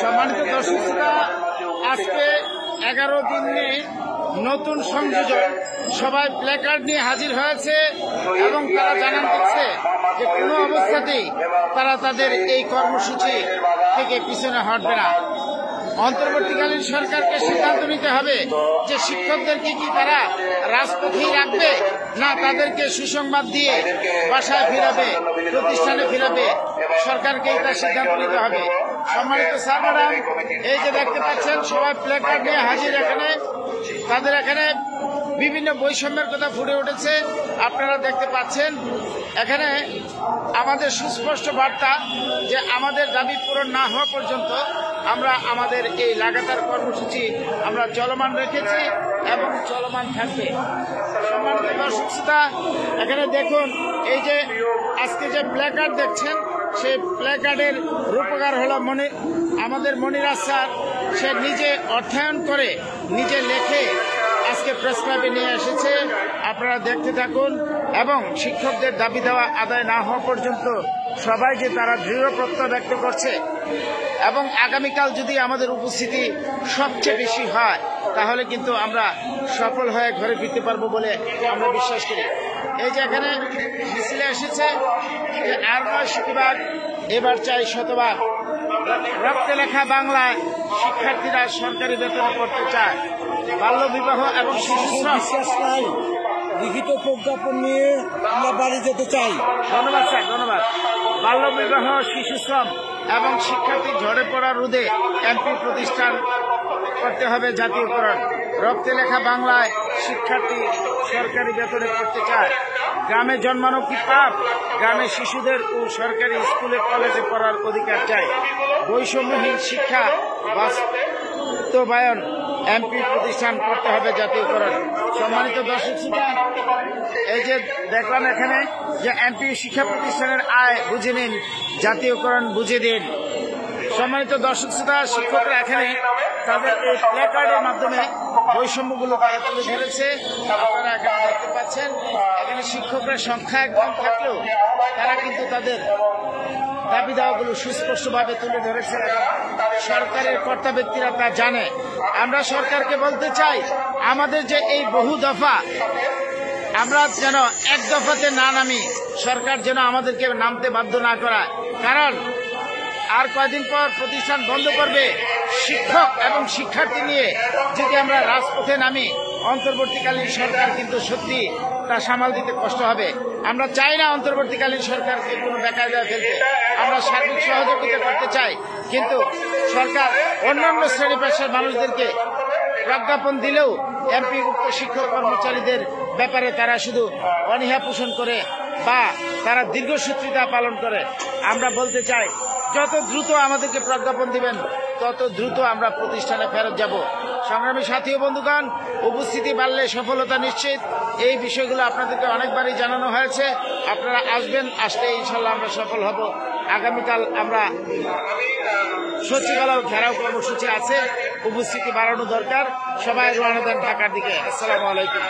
সম্মানিত দর্শকরা, আজকে 11 দিন নিয়ে নতুন সংযোজন সবাই প্ল্যাকার্ড নিয়ে হাজির হয়েছে এবং তারা জানান দিচ্ছে যে কোনো অবস্থাতেই তারা তাদের এই কর্মসূচি থেকে পিছনে হটবে না। অন্তর্বর্তীকালীন সরকারকে সিদ্ধান্ত নিতে হবে যে শিক্ষকদেরকে কি তারা রাজপথেই রাখবে, না তাদেরকে সুসংবাদ দিয়ে বাসায় ফিরাবে, প্রতিষ্ঠানে ফিরাবে। সরকারকেই তার সিদ্ধান্ত নিতে হবে। সম্মানিত স্যার ম্যাডাম, এই যে দেখতে পাচ্ছেন সবাই প্ল্যাকার্ড নিয়ে হাজির। তাদের এখানে বিভিন্ন বৈষম্যের কথা ফুটে উঠেছে, আপনারা দেখতে পাচ্ছেন। এখানে আমাদের সুস্পষ্ট বার্তা যে আমাদের দাবি পূরণ না হওয়া পর্যন্ত আমরা আমাদের এই লাগাতার কর্মসূচি আমরা চলমান রেখেছি এবং চলমান থাকবে। সম্মানিত দর্শক শ্রোতা, এখানে দেখুন এই যে আজকে যে প্ল্যাকার্ড দেখছেন, সেই প্ল্যাকার্ডের রূপকার হলো আমাদের মনিরাজ স্যার। সে নিজে অর্থায়ন করে, নিজে লেখে আজকে প্রেস ক্লাবে নিয়ে এসেছে। আপনারা দেখতে থাকুন এবং শিক্ষকদের দাবি দেওয়া আদায় না হওয়া পর্যন্ত সবাই যে তারা দৃঢ় প্রত্যয় ব্যক্ত করছে এবং আগামীকাল যদি আমাদের উপস্থিতি সবচেয়ে বেশি হয় তাহলে কিন্তু আমরা সফল হয়ে ঘরে ফিরতে পারবো বলে আমরা বিশ্বাস করি। এই যে এখানে মিছিলে এসেছে যে আর নয় শতভাগ, এবার চাই শতভাগ। রক্তে লেখা বাংলায় শিক্ষার্থীরা সরকারি বেতনে পড়তে চায়। বাল্য বিবাহ এবং বিশ্বাস নাই, লিখিত প্রজ্ঞাপন নিয়ে আমরা বাড়ি যেতে চাই। ধন্যবাদ স্যার, ধন্যবাদ। বাল্য বিবাহ, শিশু শ্রম এবং শিক্ষার্থী ঝরে পড়া রোধে এমপি প্রতিষ্ঠান করতে হবে জাতীয়করণ। রক্তে লেখা বাংলায় শিক্ষার্থী সরকারি বেতনে পড়তে চায়। গ্রামে জন্মানো কি পাপ? গ্রামে শিশুদের ও সরকারি স্কুলে কলেজে পড়ার অধিকার চাই। বৈষম্যহীন শিক্ষা বাস্তবায়ন এমপি প্রতিষ্ঠান করতে হবে জাতীয়করণ। সম্মানিত দর্শক শ্রোতা, এই যে দেখলাম এখানে যে এমপি শিক্ষা প্রতিষ্ঠানের আয় বুঝে নিন, জাতীয়করণ বুঝে দিন। সম্মানিত দর্শক শ্রোতা, শিক্ষকরা এখানে তাদের এই প্ল্যাকার্ডের মাধ্যমে বৈষম্যগুলো তারা তুলে ধরেছে। আপনারা এখানে দেখতে পাচ্ছেন, এখানে শিক্ষকরা সংখ্যা একদম থাকলেও তারা কিন্তু তাদের দাবি দাওয়াগুলো সুস্পষ্টভাবে তুলে ধরেছে এবং সরকারের কর্তা ব্যক্তিরা তা জানে। আমরা সরকারকে বলতে চাই, আমাদের যে এই বহু দফা, আমরা যেন এক দফাতে না নামি, সরকার যেন আমাদেরকে নামতে বাধ্য না করায়। কারণ আর কয়দিন পর প্রতিষ্ঠান বন্ধ করবে। শিক্ষক এবং শিক্ষার্থী নিয়ে যদি আমরা রাজপথে নামি, অন্তর্বর্তীকালীন সরকার কিন্তু সত্যি তা সামাল দিতে কষ্ট হবে। আমরা চাই না অন্তর্বর্তীকালীন সরকারকে কোনো বেকায়দায় ফেলতে। আমরা সার্বিক সহযোগিতা করতে চাই, কিন্তু সরকার অন্যান্য শ্রেণী পেশার মানুষদেরকে প্রজ্ঞাপন দিলেও এমপিভুক্ত শিক্ষক কর্মচারীদের ব্যাপারে তারা শুধু অনীহা পোষণ করে বা তারা দীর্ঘসূত্রিতা পালন করে। আমরা বলতে চাই, যত দ্রুত আমাদেরকে প্রজ্ঞাপন দিবেন তত দ্রুত আমরা প্রতিষ্ঠানে ফেরত যাব। সংগ্রামী সাথী ও বন্ধুগণ, উপস্থিতি বাড়লে সফলতা নিশ্চিত। এই বিষয়গুলো আপনাদেরকে অনেকবারই জানানো হয়েছে। আপনারা আসবেন, আসলে ইনশাল্লাহ আমরা সফল হব। আগামীকাল আমরা সচিবালয় ঘেরাও কর্মসূচি আছে, উপস্থিতি বাড়ানো দরকার। সবাই রওনা দেন ঢাকার দিকে। আসসালামু আলাইকুম।